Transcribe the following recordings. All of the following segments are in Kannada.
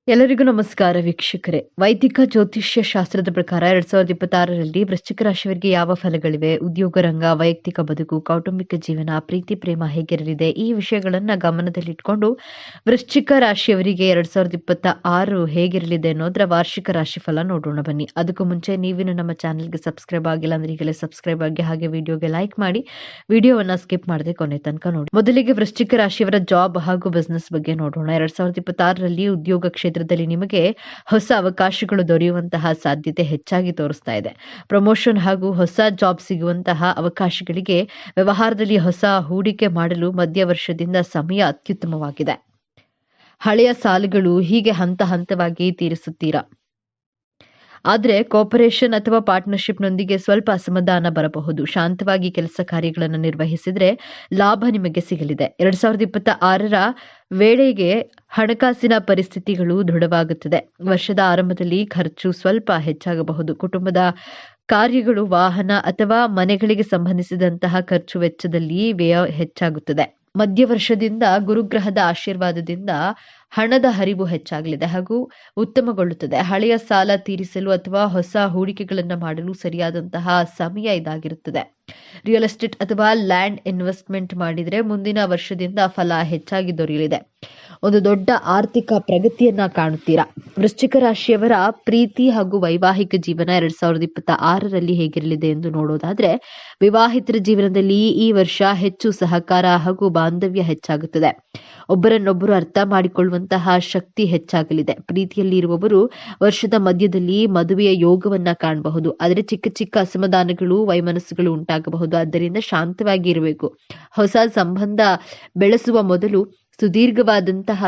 ಎಲ್ಲರಿಗೂ ನಮಸ್ಕಾರ ವೀಕ್ಷಕರೇ. ವೈದಿಕ ಜ್ಯೋತಿಷ್ಯ ಶಾಸ್ತ್ರದ ಪ್ರಕಾರ 2026ರಲ್ಲಿ ವೃಶ್ಚಿಕ ರಾಶಿಯವರಿಗೆ ಯಾವ ಫಲಗಳಿವೆ, ಉದ್ಯೋಗ ರಂಗ, ವೈಯಕ್ತಿಕ ಬದುಕು, ಕೌಟುಂಬಿಕ ಜೀವನ, ಪ್ರೀತಿ ಪ್ರೇಮ ಹೇಗಿರಲಿದೆ, ಈ ವಿಷಯಗಳನ್ನ ಗಮನದಲ್ಲಿಟ್ಕೊಂಡು ವೃಶ್ಚಿಕ ರಾಶಿಯವರಿಗೆ 2026 ಹೇಗಿರಲಿದೆ ಅನ್ನೋದ್ರ ವಾರ್ಷಿಕ ರಾಶಿ ಫಲ ನೋಡೋಣ ಬನ್ನಿ. ಅದಕ್ಕೂ ಮುಂಚೆ ನೀವಿನ್ನು ನಮ್ಮ ಚಾನೆಲ್ಗೆ ಸಬ್ಸ್ಕ್ರೈಬ್ ಆಗಿಲ್ಲ ಅಂದ್ರೆ ಈಗಲೇ ಸಬ್ಸ್ಕ್ರೈಬ್ ಆಗಿ ಹಾಗೆ ವಿಡಿಯೋಗೆ ಲೈಕ್ ಮಾಡಿ ವಿಡಿಯೋವನ್ನ ಸ್ಕಿಪ್ ಮಾಡದೆ ಕೊನೆ ತನಕ ನೋಡಿ. ಮೊದಲಿಗೆ ವೃಶ್ಚಿಕ ರಾಶಿಯವರ ಜಾಬ್ ಹಾಗೂ ಬಿಸ್ನೆಸ್ ಬಗ್ಗೆ ನೋಡೋಣ. 2026ರಲ್ಲಿ ಉದ್ಯೋಗ ಕ್ಷೇತ್ರದಲ್ಲಿ ನಿಮಗೆ ಹೊಸ ಅವಕಾಶಗಳು ದೊರೆಯುವಂತಹ ಸಾಧ್ಯತೆ ಹೆಚ್ಚಾಗಿ ತೋರಿಸ್ತಾ ಇದೆ. ಪ್ರಮೋಷನ್ ಹಾಗೂ ಹೊಸ ಜಾಬ್ ಸಿಗುವಂತಹ ಅವಕಾಶಗಳಿಗೆ ವ್ಯವಹಾರದಲ್ಲಿ ಹೊಸ ಹೂಡಿಕೆ ಮಾಡಲು ಮಧ್ಯ ವರ್ಷದಿಂದ ಸಮಯ ಅತ್ಯುತ್ತಮವಾಗಿದೆ. ಹಳೆಯ ಸಾಲಗಳು ಹೀಗೆ ಹಂತ ಹಂತವಾಗಿ ತೀರಿಸುತ್ತೀರಾ. ಆದರೆ ಕೋಪರೇಷನ್ ಅಥವಾ ಪಾರ್ಟ್ನರ್ಶಿಪ್ನೊಂದಿಗೆ ಸ್ವಲ್ಪ ಅಸಮಾಧಾನ ಬರಬಹುದು. ಶಾಂತವಾಗಿ ಕೆಲಸ ಕಾರ್ಯಗಳನ್ನು ನಿರ್ವಹಿಸಿದ್ರೆ ಲಾಭ ನಿಮಗೆ ಸಿಗಲಿದೆ. 2026ರ ವೇಳೆಗೆ ಹಣಕಾಸಿನ ಪರಿಸ್ಥಿತಿಗಳು ದೃಢವಾಗುತ್ತದೆ. ವರ್ಷದ ಆರಂಭದಲ್ಲಿ ಖರ್ಚು ಸ್ವಲ್ಪ ಹೆಚ್ಚಾಗಬಹುದು. ಕುಟುಂಬದ ಕಾರ್ಯಗಳು, ವಾಹನ ಅಥವಾ ಮನೆಗಳಿಗೆ ಸಂಬಂಧಿಸಿದಂತಹ ಖರ್ಚು ವೆಚ್ಚದಲ್ಲಿ ವ್ಯಯ ಹೆಚ್ಚಾಗುತ್ತದೆ. ಮಧ್ಯ ವರ್ಷದಿಂದ ಗುರುಗ್ರಹದ ಆಶೀರ್ವಾದದಿಂದ ಹಣದ ಹರಿವು ಹೆಚ್ಚಾಗಲಿದೆ ಹಾಗೂ ಉತ್ತಮಗೊಳ್ಳುತ್ತದೆ. ಹಳೆಯ ಸಾಲ ತೀರಿಸಲು ಅಥವಾ ಹೊಸ ಹೂಡಿಕೆಗಳನ್ನು ಮಾಡಲು ಸರಿಯಾದಂತಹ ಸಮಯ ಇದಾಗಿರುತ್ತದೆ. ರಿಯಲ್ ಎಸ್ಟೇಟ್ ಅಥವಾ ಲ್ಯಾಂಡ್ ಇನ್ವೆಸ್ಟ್ಮೆಂಟ್ ಮಾಡಿದರೆ ಮುಂದಿನ ವರ್ಷದಿಂದ ಫಲ ಹೆಚ್ಚಾಗಿ ದೊರೆಯಲಿದೆ. ಒಂದು ದೊಡ್ಡ ಆರ್ಥಿಕ ಪ್ರಗತಿಯನ್ನ ಕಾಣುತ್ತೀರಾ. ವೃಶ್ಚಿಕ ರಾಶಿಯವರ ಪ್ರೀತಿ ಹಾಗೂ ವೈವಾಹಿಕ ಜೀವನ 2026ರಲ್ಲಿ ಹೇಗಿರಲಿದೆ ಎಂದು ನೋಡೋದಾದ್ರೆ, ವಿವಾಹಿತರ ಜೀವನದಲ್ಲಿ ಈ ವರ್ಷ ಹೆಚ್ಚು ಸಹಕಾರ ಹಾಗೂ ಬಾಂಧವ್ಯ ಹೆಚ್ಚಾಗುತ್ತದೆ. ಒಬ್ಬರನ್ನೊಬ್ಬರು ಅರ್ಥ ಮಾಡಿಕೊಳ್ಳುವಂತಹ ಶಕ್ತಿ ಹೆಚ್ಚಾಗಲಿದೆ. ಪ್ರೀತಿಯಲ್ಲಿ ಇರುವವರು ವರ್ಷದ ಮಧ್ಯದಲ್ಲಿ ಮದುವೆಯ ಯೋಗವನ್ನ ಕಾಣಬಹುದು. ಆದರೆ ಚಿಕ್ಕ ಚಿಕ್ಕ ಅಸಮಾಧಾನಗಳು, ವೈಮನಸ್ಸುಗಳು ಉಂಟಾಗಬಹುದು. ಆದ್ದರಿಂದ ಶಾಂತವಾಗಿ ಇರಬೇಕು. ಹೊಸ ಸಂಬಂಧ ಬೆಳೆಸುವ ಮೊದಲು ಸುದೀರ್ಘವಾದಂತಹ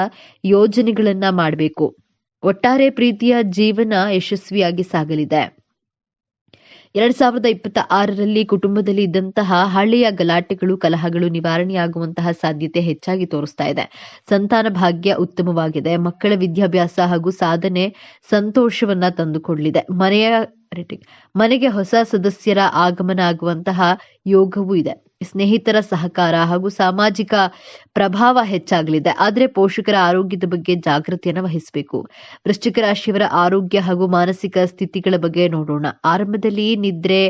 ಯೋಜನೆಗಳನ್ನ ಮಾಡಬೇಕು. ಒಟ್ಟಾರೆ ಪ್ರೀತಿಯ ಜೀವನ ಯಶಸ್ವಿಯಾಗಿ ಸಾಗಲಿದೆ. 2026ರಲ್ಲಿ ಕುಟುಂಬದಲ್ಲಿ ಇದ್ದಂತಹ ಹಳೆಯ ಗಲಾಟೆಗಳು, ಕಲಹಗಳು ನಿವಾರಣೆಯಾಗುವಂತಹ ಸಾಧ್ಯತೆ ಹೆಚ್ಚಾಗಿ ತೋರಿಸ್ತಾ ಇದೆ. ಸಂತಾನ ಭಾಗ್ಯ ಉತ್ತಮವಾಗಿದೆ. ಮಕ್ಕಳ ವಿದ್ಯಾಭ್ಯಾಸ ಹಾಗೂ ಸಾಧನೆ ಸಂತೋಷವನ್ನ ತಂದುಕೊಡಲಿದೆ. ಮನೆಗೆ ಹೊಸ ಸದಸ್ಯರ ಆಗಮನ ಆಗುವಂತಹ ಯೋಗವೂ ಇದೆ. ಸ್ನೇಹಿತರ ಸಹಕಾರ ಹಾಗೂ ಸಾಮಾಜಿಕ ಪ್ರಭಾವ ಹೆಚ್ಚಾಗಲಿದೆ. ಆದರೆ ಪೋಷಕರ ಆರೋಗ್ಯದ ಬಗ್ಗೆ ಜಾಗೃತಿಯನ್ನು ವಹಿಸಬೇಕು. ವೃಶ್ಚಿಕ ರಾಶಿಯವರ ಆರೋಗ್ಯ ಹಾಗೂ ಮಾನಸಿಕ ಸ್ಥಿತಿಗಳ ಬಗ್ಗೆ ನೋಡೋಣ. ಆರಂಭದಲ್ಲಿ ನಿದ್ರೆ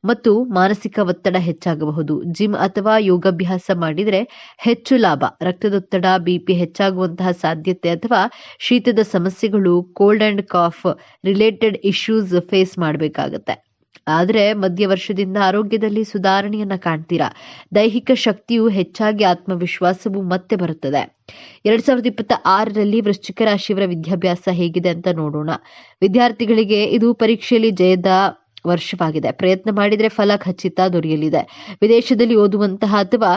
ಮತ್ತು ಮಾನಸಿಕ ಒತ್ತಡ ಹೆಚ್ಚಾಗಬಹುದು. ಜಿಮ್ ಅಥವಾ ಯೋಗಾಭ್ಯಾಸ ಮಾಡಿದರೆ ಹೆಚ್ಚು ಲಾಭ. ರಕ್ತದೊತ್ತಡ, ಬಿಪಿ ಹೆಚ್ಚಾಗುವಂತಹ ಸಾಧ್ಯತೆ ಅಥವಾ ಶೀತದ ಸಮಸ್ಯೆಗಳು, cold and cough related issues face ಮಾಡಬೇಕಾಗತ್ತೆ. ಆದರೆ ಮಧ್ಯ ವರ್ಷದಿಂದ ಆರೋಗ್ಯದಲ್ಲಿ ಸುಧಾರಣೆಯನ್ನ ಕಾಣ್ತೀರಾ. ದೈಹಿಕ ಶಕ್ತಿಯು ಹೆಚ್ಚಾಗಿ, ಆತ್ಮವಿಶ್ವಾಸವು ಮತ್ತೆ ಬರುತ್ತದೆ. 2026ರಲ್ಲಿ ವೃಶ್ಚಿಕ ರಾಶಿಯವರ ವಿದ್ಯಾಭ್ಯಾಸ ಹೇಗಿದೆ ಅಂತ ನೋಡೋಣ. ವಿದ್ಯಾರ್ಥಿಗಳಿಗೆ ಇದು ಪರೀಕ್ಷೆಯಲ್ಲಿ ಜಯದ ವರ್ಷವಾಗಿದೆ. ಪ್ರಯತ್ನ ಮಾಡಿದರೆ ಫಲ ಖಚಿತ ದೊರೆಯಲಿದೆ. ವಿದೇಶದಲ್ಲಿ ಓದುವಂತಹ ಅಥವಾ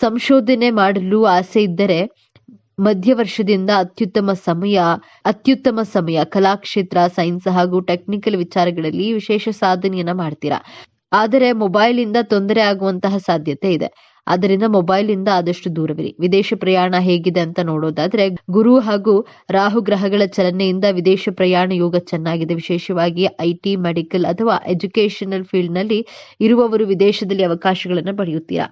ಸಂಶೋಧನೆ ಮಾಡಲು ಆಸೆ ಇದ್ದರೆ ಮಧ್ಯ ವರ್ಷದಿಂದ ಅತ್ಯುತ್ತಮ ಸಮಯ. ಕಲಾಕ್ಷೇತ್ರ, ಸೈನ್ಸ್ ಹಾಗೂ ಟೆಕ್ನಿಕಲ್ ವಿಚಾರಗಳಲ್ಲಿ ವಿಶೇಷ ಸಾಧನೆಯನ್ನ ಮಾಡ್ತೀರಾ. ಆದರೆ ಮೊಬೈಲ್ ಇಂದ ತೊಂದರೆ ಆಗುವಂತಹ ಸಾಧ್ಯತೆ ಇದೆ. ಆದ್ದರಿಂದ ಮೊಬೈಲ್ ಇಂದ ಆದಷ್ಟು ದೂರವಿರಿ. ವಿದೇಶ ಪ್ರಯಾಣ ಹೇಗಿದೆ ಅಂತ ನೋಡೋದಾದ್ರೆ, ಗುರು ಹಾಗೂ ರಾಹು ಗ್ರಹಗಳ ಚಲನೆಯಿಂದ ವಿದೇಶ ಪ್ರಯಾಣ ಯೋಗ ಚೆನ್ನಾಗಿದೆ. ವಿಶೇಷವಾಗಿ ಐಟಿ, ಮೆಡಿಕಲ್ ಅಥವಾ ಎಜುಕೇಶನಲ್ ಫೀಲ್ಡ್ ನಲ್ಲಿ ಇರುವವರು ವಿದೇಶದಲ್ಲಿ ಅವಕಾಶಗಳನ್ನು ಪಡೆಯುತ್ತೀರಾ.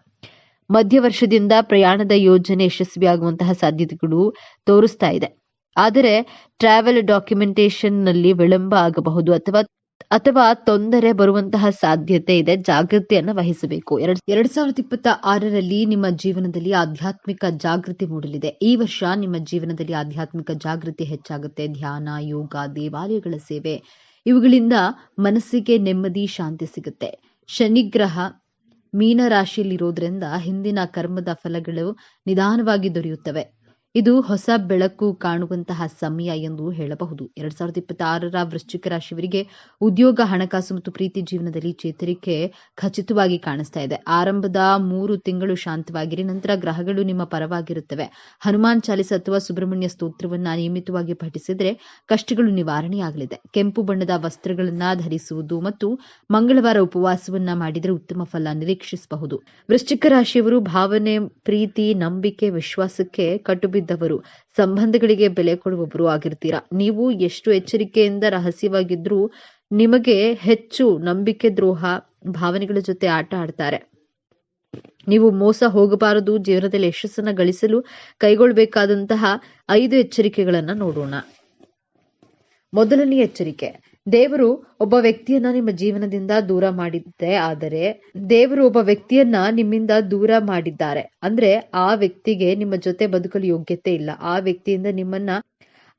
ಮಧ್ಯ ವರ್ಷದಿಂದ ಪ್ರಯಾಣದ ಯೋಜನೆ ಯಶಸ್ವಿಯಾಗುವಂತಹ ಸಾಧ್ಯತೆಗಳು ತೋರಿಸ್ತಾ ಇದೆ. ಆದರೆ ಟ್ರಾವೆಲ್ ಡಾಕ್ಯುಮೆಂಟೇಶನ್ ನಲ್ಲಿ ವಿಳಂಬ ಆಗಬಹುದು ಅಥವಾ ತೊಂದರೆ ಬರುವಂತಹ ಸಾಧ್ಯತೆ ಇದೆ. ಜಾಗೃತಿಯನ್ನು ವಹಿಸಬೇಕು. 2026ರಲ್ಲಿ ನಿಮ್ಮ ಜೀವನದಲ್ಲಿ ಆಧ್ಯಾತ್ಮಿಕ ಜಾಗೃತಿ ಮೂಡಲಿದೆ. ಈ ವರ್ಷ ನಿಮ್ಮ ಜೀವನದಲ್ಲಿ ಆಧ್ಯಾತ್ಮಿಕ ಜಾಗೃತಿ ಹೆಚ್ಚಾಗುತ್ತೆ. ಧ್ಯಾನ, ಯೋಗ, ದೇವಾಲಯಗಳ ಸೇವೆ ಇವುಗಳಿಂದ ಮನಸ್ಸಿಗೆ ನೆಮ್ಮದಿ, ಶಾಂತಿ ಸಿಗುತ್ತೆ. ಶನಿಗ್ರಹ ಮೀನ ರಾಶಿಯಲ್ಲಿರೋದ್ರಿಂದ ಹಿಂದಿನ ಕರ್ಮದ ಫಲಗಳು ನಿಧಾನವಾಗಿ ದೊರೆಯುತ್ತವೆ. ಇದು ಹೊಸ ಬೆಳಕು ಕಾಣುವಂತಹ ಸಮಯ ಎಂದು ಹೇಳಬಹುದು. 2026ರ ವೃಶ್ಚಿಕ ರಾಶಿಯವರಿಗೆ ಉದ್ಯೋಗ, ಹಣಕಾಸು ಮತ್ತು ಪ್ರೀತಿ ಜೀವನದಲ್ಲಿ ಚೇತರಿಕೆ ಖಚಿತವಾಗಿ ಕಾಣಿಸ್ತಾ ಇದೆ. ಆರಂಭದ 3 ತಿಂಗಳು ಶಾಂತವಾಗಿರಿ. ನಂತರ ಗ್ರಹಗಳು ನಿಮ್ಮ ಪರವಾಗಿರುತ್ತವೆ. ಹನುಮಾನ್ ಚಾಲಿಸ ಅಥವಾ ಸುಬ್ರಹ್ಮಣ್ಯ ಸ್ತೋತ್ರವನ್ನ ನಿಯಮಿತವಾಗಿ ಪಠಿಸಿದ್ರೆ ಕಷ್ಟಗಳು ನಿವಾರಣೆಯಾಗಲಿದೆ. ಕೆಂಪು ಬಣ್ಣದ ವಸ್ತ್ರಗಳನ್ನ ಧರಿಸುವುದು ಮತ್ತು ಮಂಗಳವಾರ ಉಪವಾಸವನ್ನ ಮಾಡಿದರೆ ಉತ್ತಮ ಫಲ ನಿರೀಕ್ಷಿಸಬಹುದು. ವೃಶ್ಚಿಕ ರಾಶಿಯವರು ಭಾವನೆ, ಪ್ರೀತಿ, ನಂಬಿಕೆ, ವಿಶ್ವಾಸಕ್ಕೆ ಕಟ್ಟುಬಿದ್ದವರು, ಸಂಬಂಧಗಳಿಗೆ ಬೆಲೆ ಕೊಡುವವರು ಆಗಿರ್ತೀರಾ. ನೀವು ಎಷ್ಟು ಎಚ್ಚರಿಕೆಯಿಂದ ರಹಸ್ಯವಾಗಿದ್ರೂ ನಿಮಗೆ ಹೆಚ್ಚು ನಂಬಿಕೆ ದ್ರೋಹ ಭಾವನೆಗಳ ಜೊತೆ ಆಟ ಆಡ್ತಾರೆ. ನೀವು ಮೋಸ ಹೋಗಬಾರದು. ಜೀವನದಲ್ಲಿ ಯಶಸ್ಸನ್ನು ಗಳಿಸಲು ಕೈಗೊಳ್ಳಬೇಕಾದಂತಹ 5 ಎಚ್ಚರಿಕೆಗಳನ್ನ ನೋಡೋಣ. ಮೊದಲನೆಯ ಎಚ್ಚರಿಕೆ, ದೇವರು ಒಬ್ಬ ವ್ಯಕ್ತಿಯನ್ನ ನಿಮ್ಮ ಜೀವನದಿಂದ ದೂರ ಮಾಡಿದ್ದೆ ಆದರೆ ದೇವರು ಒಬ್ಬ ವ್ಯಕ್ತಿಯನ್ನ ನಿಮ್ಮಿಂದ ದೂರ ಮಾಡಿದ್ದಾರೆ ಅಂದ್ರೆ ಆ ವ್ಯಕ್ತಿಗೆ ನಿಮ್ಮ ಜೊತೆ ಬದುಕಲು ಯೋಗ್ಯತೆ ಇಲ್ಲ. ಆ ವ್ಯಕ್ತಿಯಿಂದ ನಿಮ್ಮನ್ನ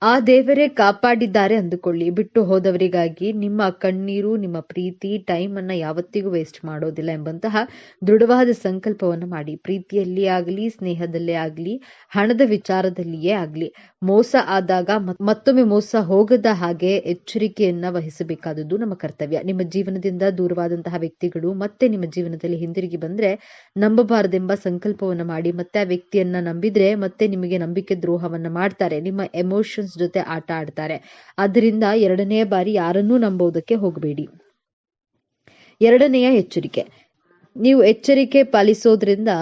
ಆ ದೇವರೇ ಕಾಪಾಡಿದ್ದಾರೆ ಅಂದುಕೊಳ್ಳಿ. ಬಿಟ್ಟು ಹೋದವರಿಗಾಗಿ ನಿಮ್ಮ ಕಣ್ಣೀರು, ನಿಮ್ಮ ಪ್ರೀತಿ, ಟೈಮ್ ಅನ್ನ ಯಾವತ್ತಿಗೂ ವೇಸ್ಟ್ ಮಾಡೋದಿಲ್ಲ ಎಂಬಂತಹ ದೃಢವಾದ ಸಂಕಲ್ಪವನ್ನು ಮಾಡಿ. ಪ್ರೀತಿಯಲ್ಲಿ ಆಗಲಿ, ಸ್ನೇಹದಲ್ಲೇ ಆಗಲಿ, ಹಣದ ವಿಚಾರದಲ್ಲಿಯೇ ಆಗಲಿ, ಮೋಸ ಆದಾಗ ಮತ್ತೊಮ್ಮೆ ಮೋಸ ಹೋಗದ ಹಾಗೆ ಎಚ್ಚರಿಕೆಯನ್ನ ವಹಿಸಬೇಕಾದದ್ದು ನಮ್ಮ ಕರ್ತವ್ಯ. ನಿಮ್ಮ ಜೀವನದಿಂದ ದೂರವಾದಂತಹ ವ್ಯಕ್ತಿಗಳು ಮತ್ತೆ ನಿಮ್ಮ ಜೀವನದಲ್ಲಿ ಹಿಂದಿರುಗಿ ಬಂದ್ರೆ ನಂಬಬಾರದೆಂಬ ಸಂಕಲ್ಪವನ್ನ ಮಾಡಿ. ಮತ್ತೆ ಆ ವ್ಯಕ್ತಿಯನ್ನ ನಂಬಿದ್ರೆ ಮತ್ತೆ ನಿಮಗೆ ನಂಬಿಕೆ ದ್ರೋಹವನ್ನ ಮಾಡ್ತಾರೆ, ನಿಮ್ಮ ಎಮೋಷನ್ಸ್ ಜೊತೆ ಆಟ ಆಡ್ತಾರೆ. ಆದ್ದರಿಂದ ಎರಡನೆಯ ಬಾರಿ ಯಾರನ್ನೂ ನಂಬೋದಕ್ಕೆ ಹೋಗಬೇಡಿ. ಎರಡನೆಯ ಎಚ್ಚರಿಕೆ, ನೀವು ಎಚ್ಚರಿಕೆ ಪಾಲಿಸೋದ್ರಿಂದ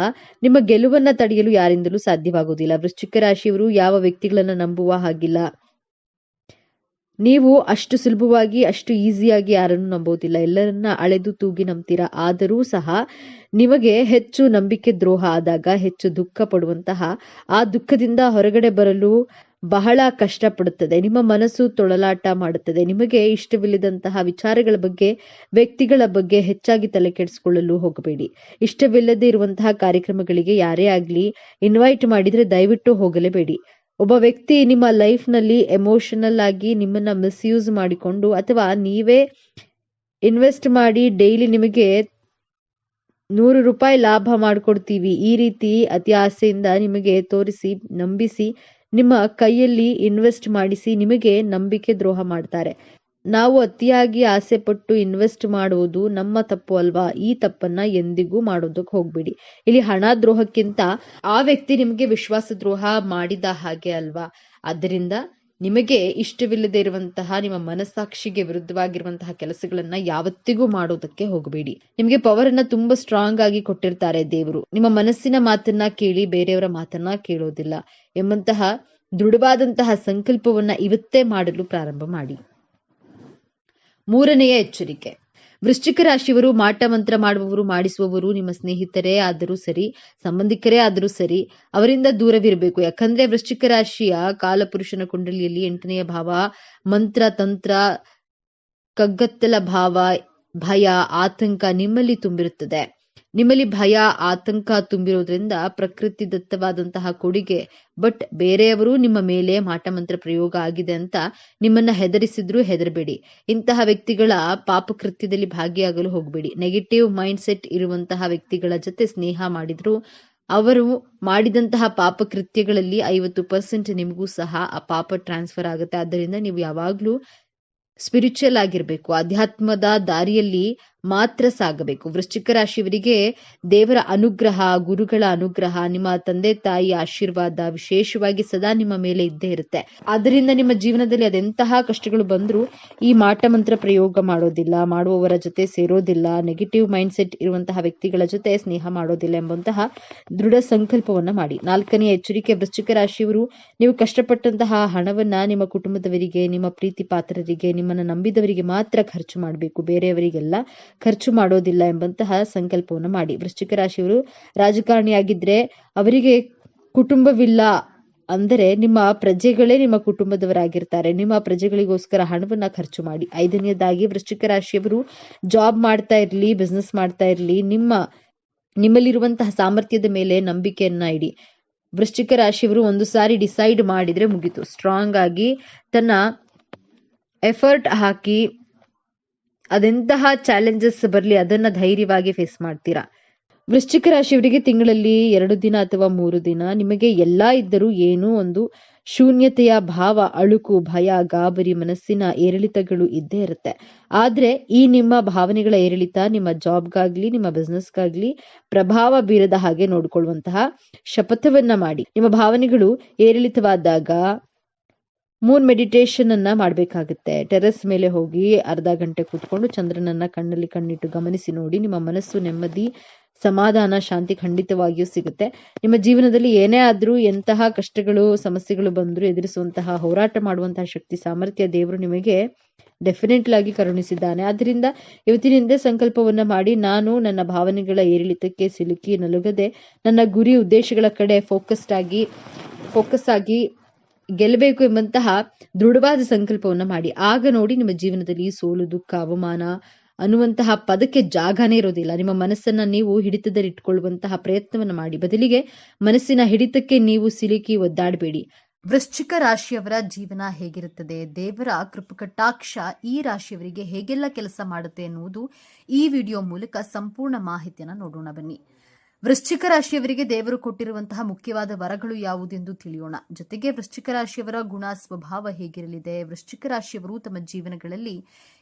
ನಿಮ್ಮ ಗೆಲುವನ್ನ ತಡೆಯಲು ಯಾರಿಂದಲೂ ಸಾಧ್ಯವಾಗುವುದಿಲ್ಲ. ವೃಶ್ಚಿಕ ರಾಶಿಯವರು ಯಾವ ವ್ಯಕ್ತಿಗಳನ್ನ ನಂಬುವ ಹಾಗಿಲ್ಲ. ನೀವು ಅಷ್ಟು ಸುಲಭವಾಗಿ, ಅಷ್ಟು ಈಸಿಯಾಗಿ ಯಾರನ್ನು ನಂಬೋದಿಲ್ಲ. ಎಲ್ಲರನ್ನ ಅಳೆದು ತೂಗಿ ನಂಬ್ತೀರಾ. ಆದರೂ ಸಹ ನಿಮಗೆ ಹೆಚ್ಚು ನಂಬಿಕೆ ದ್ರೋಹ ಆದಾಗ ಹೆಚ್ಚು ದುಃಖ ಪಡುವಂತಹ, ಆ ದುಃಖದಿಂದ ಹೊರಗಡೆ ಬರಲು ಬಹಳ ಕಷ್ಟಪಡುತ್ತದೆ. ನಿಮ್ಮ ಮನಸ್ಸು ತೊಳಲಾಟ ಮಾಡುತ್ತದೆ. ನಿಮಗೆ ಇಷ್ಟವಿಲ್ಲದಂತಹ ವಿಚಾರಗಳ ಬಗ್ಗೆ, ವ್ಯಕ್ತಿಗಳ ಬಗ್ಗೆ ಹೆಚ್ಚಾಗಿ ತಲೆ ಕೆಡಿಸಿಕೊಳ್ಳಲು ಹೋಗಬೇಡಿ. ಇಷ್ಟವಿಲ್ಲದೆ ಇರುವಂತಹ ಕಾರ್ಯಕ್ರಮಗಳಿಗೆ ಯಾರೇ ಆಗ್ಲಿ ಇನ್ವೈಟ್ ಮಾಡಿದ್ರೆ ದಯವಿಟ್ಟು ಹೋಗಲೇಬೇಡಿ. ಒಬ್ಬ ವ್ಯಕ್ತಿ ನಿಮ್ಮ ಲೈಫ್ ನಲ್ಲಿ ಎಮೋಷನಲ್ ಆಗಿ ನಿಮ್ಮನ್ನ ಮಿಸ್ಯೂಸ್ ಮಾಡಿಕೊಂಡು ಅಥವಾ ನೀವೇ ಇನ್ವೆಸ್ಟ್ ಮಾಡಿ ಡೈಲಿ ನಿಮಗೆ 100 ರೂಪಾಯಿ ಲಾಭ ಮಾಡ್ಕೊಡ್ತೀವಿ ಈ ರೀತಿ ಅತಿ ಆಸೆಯಿಂದ ನಿಮಗೆ ತೋರಿಸಿ, ನಂಬಿಸಿ, ನಿಮ್ಮ ಕೈಯಲ್ಲಿ ಇನ್ವೆಸ್ಟ್ ಮಾಡಿಸಿ ನಿಮಗೆ ನಂಬಿಕೆ ದ್ರೋಹ ಮಾಡ್ತಾರೆ. ನಾವು ಅತಿಯಾಗಿ ಆಸೆ ಪಟ್ಟು ಇನ್ವೆಸ್ಟ್ ಮಾಡುವುದು ನಮ್ಮ ತಪ್ಪು ಅಲ್ವಾ? ಈ ತಪ್ಪನ್ನ ಎಂದಿಗೂ ಮಾಡೋದಕ್ಕೆ ಹೋಗ್ಬೇಡಿ. ಇಲ್ಲಿ ಹಣ ದ್ರೋಹಕ್ಕಿಂತ ಆ ವ್ಯಕ್ತಿ ನಿಮಗೆ ವಿಶ್ವಾಸ ದ್ರೋಹ ಮಾಡಿದ ಹಾಗೆ ಅಲ್ವಾ? ಆದ್ದರಿಂದ ನಿಮಗೆ ಇಷ್ಟವಿಲ್ಲದೆ ಇರುವಂತಹ, ನಿಮ್ಮ ಮನಸ್ಸಾಕ್ಷಿಗೆ ವಿರುದ್ಧವಾಗಿರುವಂತಹ ಕೆಲಸಗಳನ್ನ ಯಾವತ್ತಿಗೂ ಮಾಡೋದಕ್ಕೆ ಹೋಗಬೇಡಿ. ನಿಮಗೆ ಪವರ್ ಅನ್ನ ತುಂಬಾ ಸ್ಟ್ರಾಂಗ್ ಆಗಿ ಕೊಟ್ಟಿರ್ತಾರೆ ದೇವರು. ನಿಮ್ಮ ಮನಸ್ಸಿನ ಮಾತನ್ನ ಕೇಳಿ ಬೇರೆಯವರ ಮಾತನ್ನ ಕೇಳೋದಿಲ್ಲ ಎಂಬಂತಹ ದೃಢವಾದಂತಹ ಸಂಕಲ್ಪವನ್ನ ಇವತ್ತೇ ಮಾಡಲು ಪ್ರಾರಂಭ ಮಾಡಿ. ಮೂರನೆಯ ಎಚ್ಚರಿಕೆ, ವೃಶ್ಚಿಕ ರಾಶಿಯವರು ಮಾಟ ಮಂತ್ರ ಮಾಡುವವರು, ಮಾಡಿಸುವವರು ನಿಮ್ಮ ಸ್ನೇಹಿತರೇ ಆದರೂ ಸರಿ, ಸಂಬಂಧಿಕರೇ ಆದರೂ ಸರಿ, ಅವರಿಂದ ದೂರವಿರಬೇಕು. ಯಾಕಂದ್ರೆ ವೃಶ್ಚಿಕ ರಾಶಿಯ ಕಾಲಪುರುಷನ ಕುಂಡಲಿಯಲ್ಲಿ 8ನೆಯ ಭಾವ ಮಂತ್ರ, ತಂತ್ರ, ಕಗ್ಗತ್ತಲ ಭಾವ, ಭಯ, ಆತಂಕ ನಿಮ್ಮಲ್ಲಿ ತುಂಬಿರುತ್ತದೆ. ನಿಮ್ಮಲ್ಲಿ ಭಯ, ಆತಂಕ ತುಂಬಿರೋದ್ರಿಂದ ಪ್ರಕೃತಿ ದತ್ತವಾದಂತಹ ಕೊಡುಗೆ. ಬಟ್ ಬೇರೆಯವರು ನಿಮ್ಮ ಮೇಲೆ ಮಾಟಮಂತ್ರ ಪ್ರಯೋಗ ಆಗಿದೆ ಅಂತ ನಿಮ್ಮನ್ನ ಹೆದರಿಸಿದ್ರು ಹೆದರಬೇಡಿ. ಇಂತಹ ವ್ಯಕ್ತಿಗಳ ಪಾಪಕೃತ್ಯದಲ್ಲಿ ಭಾಗಿಯಾಗಲು ಹೋಗಬೇಡಿ. ನೆಗೆಟಿವ್ ಮೈಂಡ್ ಸೆಟ್ ಇರುವಂತಹ ವ್ಯಕ್ತಿಗಳ ಜೊತೆ ಸ್ನೇಹ ಮಾಡಿದ್ರು ಅವರು ಮಾಡಿದಂತಹ ಪಾಪಕೃತ್ಯಗಳಲ್ಲಿ 50% ನಿಮಗೂ ಸಹ ಆ ಪಾಪ ಟ್ರಾನ್ಸ್ಫರ್ ಆಗುತ್ತೆ. ಆದ್ದರಿಂದ ನೀವು ಯಾವಾಗ್ಲೂ ಸ್ಪಿರಿಚುವಲ್ ಆಗಿರ್ಬೇಕು, ಅಧ್ಯಾತ್ಮದ ದಾರಿಯಲ್ಲಿ ಮಾತ್ರ ಸಾಗಬೇಕು. ವೃಶ್ಚಿಕ ರಾಶಿಯವರಿಗೆ ದೇವರ ಅನುಗ್ರಹ, ಗುರುಗಳ ಅನುಗ್ರಹ, ನಿಮ್ಮ ತಂದೆ ತಾಯಿ ಆಶೀರ್ವಾದ ವಿಶೇಷವಾಗಿ ಸದಾ ನಿಮ್ಮ ಮೇಲೆ ಇದ್ದೇ ಇರುತ್ತೆ. ಆದ್ದರಿಂದ ನಿಮ್ಮ ಜೀವನದಲ್ಲಿ ಅದೆಂತಹ ಕಷ್ಟಗಳು ಬಂದ್ರೂ ಈ ಮಾಟ ಮಂತ್ರ ಪ್ರಯೋಗ ಮಾಡೋದಿಲ್ಲ, ಮಾಡುವವರ ಜೊತೆ ಸೇರೋದಿಲ್ಲ, ನೆಗೆಟಿವ್ ಮೈಂಡ್ ಸೆಟ್ ಇರುವಂತಹ ವ್ಯಕ್ತಿಗಳ ಜೊತೆ ಸ್ನೇಹ ಮಾಡೋದಿಲ್ಲ ಎಂಬಂತಹ ದೃಢ ಸಂಕಲ್ಪವನ್ನ ಮಾಡಿ. 4ನೇ ಎಚ್ಚರಿಕೆ, ವೃಶ್ಚಿಕ ರಾಶಿಯವರು ನೀವು ಕಷ್ಟಪಟ್ಟಂತಹ ಹಣವನ್ನ ನಿಮ್ಮ ಕುಟುಂಬದವರಿಗೆ, ನಿಮ್ಮ ಪ್ರೀತಿ ಪಾತ್ರರಿಗೆ, ನಿಮ್ಮನ್ನ ನಂಬಿದವರಿಗೆ ಮಾತ್ರ ಖರ್ಚು ಮಾಡಬೇಕು, ಬೇರೆಯವರಿಗೆಲ್ಲ ಖರ್ಚು ಮಾಡೋದಿಲ್ಲ ಎಂಬಂತಹ ಸಂಕಲ್ಪವನ್ನು ಮಾಡಿ. ವೃಶ್ಚಿಕ ರಾಶಿಯವರು ರಾಜಕಾರಣಿಯಾಗಿದ್ರೆ ಅವರಿಗೆ ಕುಟುಂಬವಿಲ್ಲ ಅಂದರೆ ನಿಮ್ಮ ಪ್ರಜೆಗಳೇ ನಿಮ್ಮ ಕುಟುಂಬದವರಾಗಿರ್ತಾರೆ. ನಿಮ್ಮ ಪ್ರಜೆಗಳಿಗೋಸ್ಕರ ಹಣವನ್ನ ಖರ್ಚು ಮಾಡಿ. 5ನೇದಾಗಿ ವೃಶ್ಚಿಕ ರಾಶಿಯವರು ಜಾಬ್ ಮಾಡ್ತಾ ಇರ್ಲಿ, ಬಿಸ್ನೆಸ್ ಮಾಡ್ತಾ ಇರ್ಲಿ, ನಿಮ್ಮಲ್ಲಿರುವಂತಹ ಸಾಮರ್ಥ್ಯದ ಮೇಲೆ ನಂಬಿಕೆಯನ್ನ ಇಡಿ. ವೃಶ್ಚಿಕ ರಾಶಿಯವರು ಒಂದು ಸಾರಿ ಡಿಸೈಡ್ ಮಾಡಿದ್ರೆ ಮುಗೀತು. ಸ್ಟ್ರಾಂಗ್ ಆಗಿ ತನ್ನ ಎಫರ್ಟ್ ಹಾಕಿ ಅದೆಂತಹ ಚಾಲೆಂಜಸ್ ಬರಲಿ ಅದನ್ನ ಧೈರ್ಯವಾಗಿ ಫೇಸ್ ಮಾಡ್ತೀರಾ. ವೃಶ್ಚಿಕ ರಾಶಿಯವರಿಗೆ ತಿಂಗಳಲ್ಲಿ 2 ದಿನ ಅಥವಾ 3 ದಿನ ನಿಮಗೆ ಎಲ್ಲಾ ಇದ್ದರೂ ಏನೋ ಒಂದು ಶೂನ್ಯತೆಯ ಭಾವ, ಅಳುಕು, ಭಯ, ಗಾಬರಿ, ಮನಸ್ಸಿನ ಏರಿಳಿತಗಳು ಇದ್ದೇ ಇರುತ್ತೆ. ಆದ್ರೆ ಈ ನಿಮ್ಮ ಭಾವನೆಗಳ ಏರಿಳಿತ ನಿಮ್ಮ ಜಾಬ್ಗಾಗ್ಲಿ, ನಿಮ್ಮ ಬಿಸ್ನೆಸ್ಗಾಗ್ಲಿ ಪ್ರಭಾವ ಬೀರದ ಹಾಗೆ ನೋಡ್ಕೊಳ್ಳುವಂತಹ ಶಪಥವನ್ನ ಮಾಡಿ. ನಿಮ್ಮ ಭಾವನೆಗಳು ಏರಿಳಿತವಾದಾಗ ಮೂನ್ ಮೆಡಿಟೇಷನ್ ಅನ್ನ ಮಾಡ್ಬೇಕಾಗುತ್ತೆ. ಟೆರೆಸ್ ಮೇಲೆ ಹೋಗಿ ಅರ್ಧ ಗಂಟೆ ಕೂತ್ಕೊಂಡು ಚಂದ್ರನನ್ನ ಕಣ್ಣಲ್ಲಿ ಕಣ್ಣಿಟ್ಟು ಗಮನಿಸಿ ನೋಡಿ. ನಿಮ್ಮ ಮನಸ್ಸು ನೆಮ್ಮದಿ, ಸಮಾಧಾನ, ಶಾಂತಿ ಖಂಡಿತವಾಗಿಯೂ ಸಿಗುತ್ತೆ. ನಿಮ್ಮ ಜೀವನದಲ್ಲಿ ಏನೇ ಆದ್ರೂ, ಎಂತಹ ಕಷ್ಟಗಳು, ಸಮಸ್ಯೆಗಳು ಬಂದ್ರು ಎದುರಿಸುವಂತಹ, ಹೋರಾಟ ಮಾಡುವಂತಹ ಶಕ್ತಿ, ಸಾಮರ್ಥ್ಯ ದೇವರು ನಿಮಗೆ ಡೆಫಿನೆಟ್ಲಿ ಆಗಿ ಕರುಣಿಸಿದ್ದಾನೆ. ಆದ್ರಿಂದ ಇವತ್ತಿನಿಂದ ಸಂಕಲ್ಪವನ್ನ ಮಾಡಿ, ನಾನು ನನ್ನ ಭಾವನೆಗಳ ಏರಿಳಿತಕ್ಕೆ ಸಿಲುಕಿ ನಲುಗದೆ ನನ್ನ ಗುರಿ ಉದ್ದೇಶಗಳ ಕಡೆ ಫೋಕಸ್ ಆಗಿ ಗೆಲ್ಲಬೇಕು ಎಂಬಂತಹ ದೃಢವಾದ ಸಂಕಲ್ಪವನ್ನ ಮಾಡಿ. ಆಗ ನೋಡಿ ನಿಮ್ಮ ಜೀವನದಲ್ಲಿ ಸೋಲು, ದುಃಖ, ಅವಮಾನ ಅನ್ನುವಂತಹ ಪದಕ್ಕೆ ಜಾಗನೇ ಇರೋದಿಲ್ಲ. ನಿಮ್ಮ ಮನಸ್ಸನ್ನ ನೀವು ಹಿಡಿತದಲ್ಲಿ ಇಟ್ಕೊಳ್ಳುವಂತಹ ಪ್ರಯತ್ನವನ್ನ ಮಾಡಿ. ಬದಲಿಗೆ ಮನಸ್ಸಿನ ಹಿಡಿತಕ್ಕೆ ನೀವು ಸಿಲುಕಿ ಒದ್ದಾಡಬೇಡಿ. ವೃಶ್ಚಿಕ ರಾಶಿಯವರ ಜೀವನ ಹೇಗಿರುತ್ತದೆ, ದೇವರ ಕೃಪಕಟಾಕ್ಷ ಈ ರಾಶಿಯವರಿಗೆ ಹೇಗೆಲ್ಲ ಕೆಲಸ ಮಾಡುತ್ತೆ ಎನ್ನುವುದು ಈ ವಿಡಿಯೋ ಮೂಲಕ ಸಂಪೂರ್ಣ ಮಾಹಿತಿಯನ್ನು ನೋಡೋಣ ಬನ್ನಿ. ವೃಶ್ಚಿಕ ರಾಶಿಯವರಿಗೆ ದೇವರು ಕೊಟ್ಟಿರುವಂತಹ ಮುಖ್ಯವಾದ ವರಗಳು ಯಾವುದೆಂದು ತಿಳಿಯೋಣ. ಜೊತೆಗೆ ವೃಶ್ಚಿಕ ರಾಶಿಯವರ ಗುಣ ಸ್ವಭಾವ ಹೇಗಿರಲಿದೆ, ವೃಶ್ಚಿಕ ರಾಶಿಯವರು ತಮ್ಮ ಜೀವನಗಳಲ್ಲಿ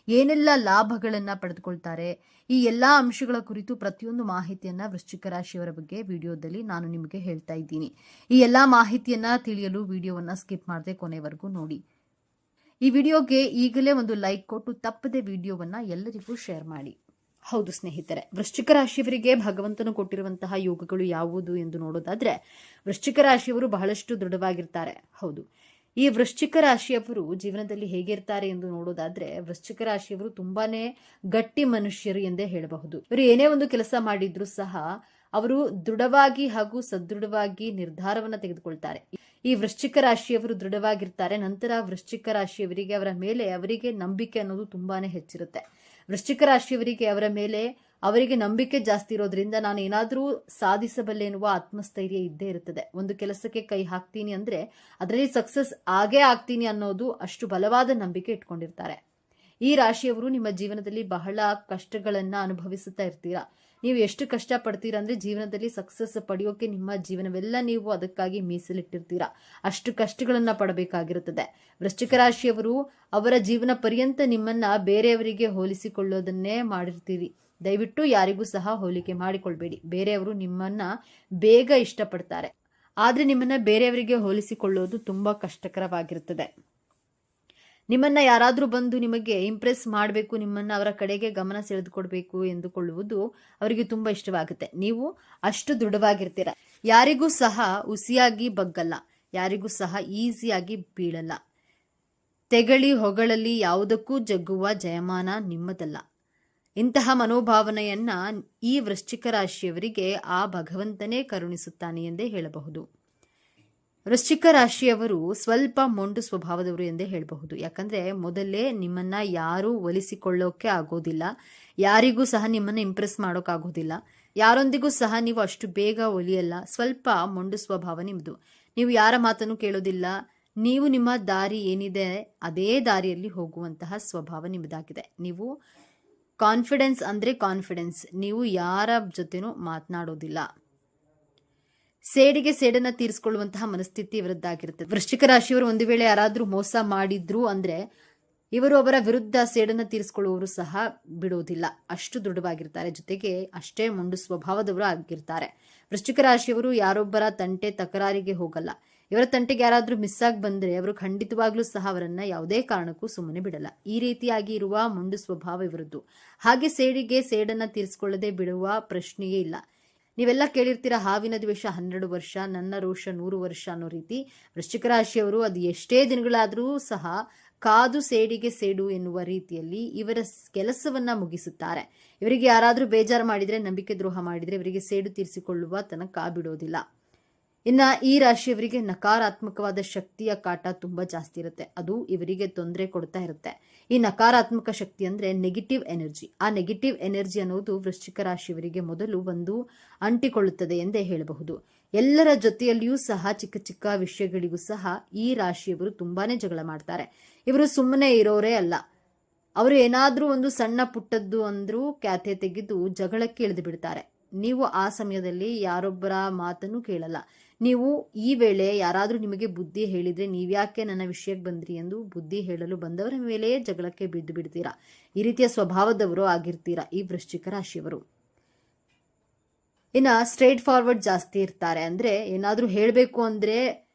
ಏನೆಲ್ಲ ಲಾಭಗಳನ್ನ ಪಡೆದುಕೊಳ್ತಾರೆ, ಈ ಎಲ್ಲಾ ಅಂಶಗಳ ಕುರಿತು ಪ್ರತಿಯೊಂದು ಮಾಹಿತಿಯನ್ನ ವೃಶ್ಚಿಕ ರಾಶಿಯವರ ಬಗ್ಗೆ ವಿಡಿಯೋದಲ್ಲಿ ನಾನು ನಿಮಗೆ ಹೇಳ್ತಾ ಇದ್ದೀನಿ. ಈ ಎಲ್ಲಾ ಮಾಹಿತಿಯನ್ನ ತಿಳಿಯಲು ವಿಡಿಯೋವನ್ನ ಸ್ಕಿಪ್ ಮಾಡದೆ ಕೊನೆವರೆಗೂ ನೋಡಿ. ಈ ವಿಡಿಯೋಗೆ ಈಗಲೇ ಒಂದು ಲೈಕ್ ಕೊಟ್ಟು ತಪ್ಪದೆ ವಿಡಿಯೋವನ್ನ ಎಲ್ಲರಿಗೂ ಶೇರ್ ಮಾಡಿ. ಹೌದು ಸ್ನೇಹಿತರೆ, ವೃಶ್ಚಿಕ ರಾಶಿಯವರಿಗೆ ಭಗವಂತನು ಕೊಟ್ಟಿರುವಂತಹ ಯೋಗಗಳು ಯಾವುದು ಎಂದು ನೋಡೋದಾದ್ರೆ, ವೃಶ್ಚಿಕ ರಾಶಿಯವರು ಬಹಳಷ್ಟು ದೃಢವಾಗಿರ್ತಾರೆ. ಹೌದು, ಈ ವೃಶ್ಚಿಕ ರಾಶಿಯವರು ಜೀವನದಲ್ಲಿ ಹೇಗಿರ್ತಾರೆ ಎಂದು ನೋಡೋದಾದ್ರೆ, ವೃಶ್ಚಿಕ ರಾಶಿಯವರು ತುಂಬಾನೇ ಗಟ್ಟಿ ಮನುಷ್ಯರು ಎಂದೇ ಹೇಳಬಹುದು. ಇವರು ಏನೇ ಒಂದು ಕೆಲಸ ಮಾಡಿದ್ರು ಸಹ ಅವರು ದೃಢವಾಗಿ ಹಾಗೂ ಸದೃಢವಾಗಿ ನಿರ್ಧಾರವನ್ನ ತೆಗೆದುಕೊಳ್ತಾರೆ. ಈ ವೃಶ್ಚಿಕ ರಾಶಿಯವರು ದೃಢವಾಗಿರ್ತಾರೆ. ನಂತರ ವೃಶ್ಚಿಕ ರಾಶಿಯವರಿಗೆ ಅವರ ಮೇಲೆ ಅವರಿಗೆ ನಂಬಿಕೆ ಅನ್ನೋದು ತುಂಬಾನೇ ಹೆಚ್ಚಿರುತ್ತೆ. ವೃಶ್ಚಿಕ ರಾಶಿಯವರಿಗೆ ಅವರ ಮೇಲೆ ಅವರಿಗೆ ನಂಬಿಕೆ ಜಾಸ್ತಿ ಇರೋದ್ರಿಂದ ನಾನು ಏನಾದರೂ ಸಾಧಿಸಬಲ್ಲೆ ಎನ್ನುವ ಆತ್ಮಸ್ಥೈರ್ಯ ಇದ್ದೇ ಇರುತ್ತದೆ. ಒಂದು ಕೆಲಸಕ್ಕೆ ಕೈ ಹಾಕ್ತೀನಿ ಅಂದ್ರೆ ಅದರಲ್ಲಿ ಸಕ್ಸಸ್ ಆಗೇ ಆಗ್ತೀನಿ ಅನ್ನೋದು ಅಷ್ಟು ಬಲವಾದ ನಂಬಿಕೆ ಇಟ್ಕೊಂಡಿರ್ತಾರೆ. ಈ ರಾಶಿಯವರು ನಿಮ್ಮ ಜೀವನದಲ್ಲಿ ಬಹಳ ಕಷ್ಟಗಳನ್ನ ಅನುಭವಿಸುತ್ತಾ ಇರ್ತೀರಾ. ನೀವು ಎಷ್ಟು ಕಷ್ಟ ಪಡ್ತೀರಾ ಅಂದ್ರೆ ಜೀವನದಲ್ಲಿ ಸಕ್ಸಸ್ ಪಡೆಯೋಕೆ ನಿಮ್ಮ ಜೀವನವೆಲ್ಲ ನೀವು ಅದಕ್ಕಾಗಿ ಮೀಸಲಿಟ್ಟಿರ್ತೀರಾ. ಅಷ್ಟು ಕಷ್ಟಗಳನ್ನ ಪಡಬೇಕಾಗಿರುತ್ತದೆ. ವೃಶ್ಚಿಕ ರಾಶಿಯವರು ಅವರ ಜೀವನ ಪರ್ಯಂತ ನಿಮ್ಮನ್ನ ಬೇರೆಯವರಿಗೆ ಹೋಲಿಸಿಕೊಳ್ಳೋದನ್ನೇ ಮಾಡಿರ್ತೀರಿ. ದಯವಿಟ್ಟು ಯಾರಿಗೂ ಸಹ ಹೋಲಿಕೆ ಮಾಡಿಕೊಳ್ಬೇಡಿ. ಬೇರೆಯವರು ನಿಮ್ಮನ್ನ ಬೇಗ ಇಷ್ಟಪಡ್ತಾರೆ, ಆದ್ರೆ ನಿಮ್ಮನ್ನ ಬೇರೆಯವರಿಗೆ ಹೋಲಿಸಿಕೊಳ್ಳೋದು ತುಂಬಾ ಕಷ್ಟಕರವಾಗಿರುತ್ತದೆ. ನಿಮ್ಮನ್ನ ಯಾರಾದ್ರೂ ಬಂದು ನಿಮಗೆ ಇಂಪ್ರೆಸ್ ಮಾಡಬೇಕು, ನಿಮ್ಮನ್ನ ಅವರ ಕಡೆಗೆ ಗಮನ ಸೆಳೆದುಕೊಡ್ಬೇಕು ಎಂದುಕೊಳ್ಳುವುದು ಅವರಿಗೆ ತುಂಬಾ ಇಷ್ಟವಾಗುತ್ತೆ. ನೀವು ಅಷ್ಟು ದೃಢವಾಗಿರ್ತೀರ. ಯಾರಿಗೂ ಸಹ ಹುಸಿಯಾಗಿ ಬಗ್ಗಲ್ಲ, ಯಾರಿಗೂ ಸಹ ಈಸಿಯಾಗಿ ಬೀಳಲ್ಲ. ತೆಗಳಿ ಹೊಗಳಲ್ಲಿ ಯಾವುದಕ್ಕೂ ಜಗ್ಗುವ ಜಯಮಾನ ನಿಮ್ಮದಲ್ಲ. ಇಂತಹ ಮನೋಭಾವನೆಯನ್ನ ಈ ವೃಶ್ಚಿಕ ರಾಶಿಯವರಿಗೆ ಆ ಭಗವಂತನೇ ಕರುಣಿಸುತ್ತಾನೆ ಎಂದೇ ಹೇಳಬಹುದು. ವೃಶ್ಚಿಕ ರಾಶಿಯವರು ಸ್ವಲ್ಪ ಮೊಂಡು ಸ್ವಭಾವದವರು ಎಂದೇ ಹೇಳಬಹುದು. ಯಾಕಂದ್ರೆ ಮೊದಲೇ ನಿಮ್ಮನ್ನ ಯಾರೂ ಒಲಿಸಿಕೊಳ್ಳೋಕೆ ಆಗೋದಿಲ್ಲ, ಯಾರಿಗೂ ಸಹ ನಿಮ್ಮನ್ನ ಇಂಪ್ರೆಸ್ ಮಾಡೋಕ್ಕಾಗೋದಿಲ್ಲ, ಯಾರೊಂದಿಗೂ ಸಹ ನೀವು ಅಷ್ಟು ಬೇಗ ಒಲಿಯಲ್ಲ. ಸ್ವಲ್ಪ ಮೊಂಡು ಸ್ವಭಾವ ನಿಮ್ದು. ನೀವು ಯಾರ ಮಾತನ್ನು ಕೇಳೋದಿಲ್ಲ. ನೀವು ನಿಮ್ಮ ದಾರಿ ಏನಿದೆ ಅದೇ ದಾರಿಯಲ್ಲಿ ಹೋಗುವಂತಹ ಸ್ವಭಾವ ನಿಮ್ಮದಾಗಿದೆ. ನೀವು ಕಾನ್ಫಿಡೆನ್ಸ್ ಅಂದ್ರೆ ಕಾನ್ಫಿಡೆನ್ಸ್, ನೀವು ಯಾರ ಜೊತೆನೂ ಮಾತನಾಡೋದಿಲ್ಲ. ಸೇಡಿಗೆ ಸೇಡನ್ನ ತೀರಿಸಿಕೊಳ್ಳುವಂತಹ ಮನಸ್ಥಿತಿ ಇವರದ್ದಾಗಿರುತ್ತೆ. ವೃಶ್ಚಿಕ ರಾಶಿಯವರು ಒಂದು ವೇಳೆ ಯಾರಾದ್ರೂ ಮೋಸ ಮಾಡಿದ್ರು ಅಂದ್ರೆ ಇವರು ಅವರ ವಿರುದ್ಧ ಸೇಡನ್ನ ತೀರಿಸಿಕೊಳ್ಳುವವರು ಸಹ ಬಿಡೋದಿಲ್ಲ. ಅಷ್ಟು ದೃಢವಾಗಿರ್ತಾರೆ. ಜೊತೆಗೆ ಅಷ್ಟೇ ಮೊಂಡು ಸ್ವಭಾವದವರು ಆಗಿರ್ತಾರೆ. ವೃಶ್ಚಿಕ ರಾಶಿಯವರು ಯಾರೊಬ್ಬರ ತಂಟೆ ತಕರಾರಿಗೆ ಹೋಗಲ್ಲ. ಇವರ ತಂಟೆಗೆ ಯಾರಾದ್ರೂ ಮಿಸ್ ಆಗಿ ಬಂದ್ರೆ ಅವರು ಖಂಡಿತವಾಗ್ಲೂ ಸಹ ಅವರನ್ನ ಯಾವುದೇ ಕಾರಣಕ್ಕೂ ಸುಮ್ಮನೆ ಬಿಡಲ್ಲ. ಈ ರೀತಿಯಾಗಿ ಇರುವ ಮೊಂಡು ಸ್ವಭಾವ ಇವರದ್ದು. ಹಾಗೆ ಸೇಡಿಗೆ ಸೇಡನ್ನ ತೀರಿಸಿಕೊಳ್ಳದೆ ಬಿಡುವ ಪ್ರಶ್ನೆಯೇ ಇಲ್ಲ. ನೀವೆಲ್ಲ ಕೇಳಿರ್ತೀರ, ಹಾವಿನ ದ್ವೇಷ 12 ವರ್ಷ, ನನ್ನ ರೋಷ 100 ವರ್ಷ ಅನ್ನೋ ರೀತಿ. ವೃಶ್ಚಿಕ ರಾಶಿಯವರು ಅದು ಎಷ್ಟೇ ದಿನಗಳಾದರೂ ಸಹ ಕಾದು ಸೇಡಿಗೆ ಸೇಡು ಎನ್ನುವ ರೀತಿಯಲ್ಲಿ ಇವರ ಕೆಲಸವನ್ನ ಮುಗಿಸುತ್ತಾರೆ. ಇವರಿಗೆ ಯಾರಾದ್ರೂ ಬೇಜಾರು ಮಾಡಿದ್ರೆ, ನಂಬಿಕೆ ದ್ರೋಹ ಮಾಡಿದ್ರೆ ಇವರಿಗೆ ಸೇಡು ತೀರಿಸಿಕೊಳ್ಳುವ ತನಕ ಬಿಡೋದಿಲ್ಲ. ಇನ್ನ ಈ ರಾಶಿಯವರಿಗೆ ನಕಾರಾತ್ಮಕವಾದ ಶಕ್ತಿಯ ಕಾಟ ತುಂಬಾ ಜಾಸ್ತಿ ಇರುತ್ತೆ. ಅದು ಇವರಿಗೆ ತೊಂದರೆ ಕೊಡ್ತಾ ಇರುತ್ತೆ. ಈ ನಕಾರಾತ್ಮಕ ಶಕ್ತಿ ಅಂದ್ರೆ ನೆಗೆಟಿವ್ ಎನರ್ಜಿ. ಆ ನೆಗೆಟಿವ್ ಎನರ್ಜಿ ಅನ್ನೋದು ವೃಶ್ಚಿಕ ರಾಶಿಯವರಿಗೆ ಮೊದಲು ಒಂದು ಅಂಟಿಕೊಳ್ಳುತ್ತದೆ ಎಂದೇ ಹೇಳಬಹುದು. ಎಲ್ಲರ ಜೊತೆಯಲ್ಲಿಯೂ ಸಹ ಚಿಕ್ಕ ಚಿಕ್ಕ ವಿಷಯಗಳಿಗೂ ಸಹ ಈ ರಾಶಿಯವರು ತುಂಬಾನೇ ಜಗಳ ಮಾಡ್ತಾರೆ. ಇವರು ಸುಮ್ಮನೆ ಇರೋರೇ ಅಲ್ಲ. ಅವರು ಏನಾದ್ರೂ ಒಂದು ಸಣ್ಣ ಪುಟ್ಟದ್ದು ಅಂದ್ರೂ ಕ್ಯಾತೆ ತೆಗೆದು ಜಗಳಕ್ಕೆ ಇಳಿದು ಬಿಡ್ತಾರೆ. ನೀವು ಆ ಸಮಯದಲ್ಲಿ ಯಾರೊಬ್ಬರ ಮಾತನ್ನು ಕೇಳಲ್ಲ. ನೀವು ಈ ವೇಳೆ ಯಾರಾದ್ರೂ ನಿಮಗೆ ಬುದ್ಧಿ ಹೇಳಿದ್ರೆ ನೀವ್ಯಾಕೆ ನನ್ನ ವಿಷಯಕ್ಕೆ ಬಂದ್ರಿ ಎಂದು ಬುದ್ಧಿ ಹೇಳಲು ಬಂದವರ ಮೇಲೆ ಜಗಳಕ್ಕೆ ಬಿದ್ದು ಬಿಡ್ತೀರಾ. ಈ ರೀತಿಯ ಸ್ವಭಾವದವರು ಆಗಿರ್ತೀರಾ ಈ ವೃಶ್ಚಿಕ ರಾಶಿಯವರು. ಇನ್ನ ಸ್ಟ್ರೇಟ್ ಫಾರ್ವರ್ಡ್ ಜಾಸ್ತಿ ಇರ್ತಾರೆ. ಅಂದ್ರೆ ಏನಾದ್ರೂ ಹೇಳ್ಬೇಕು ಅಂದ್ರೆ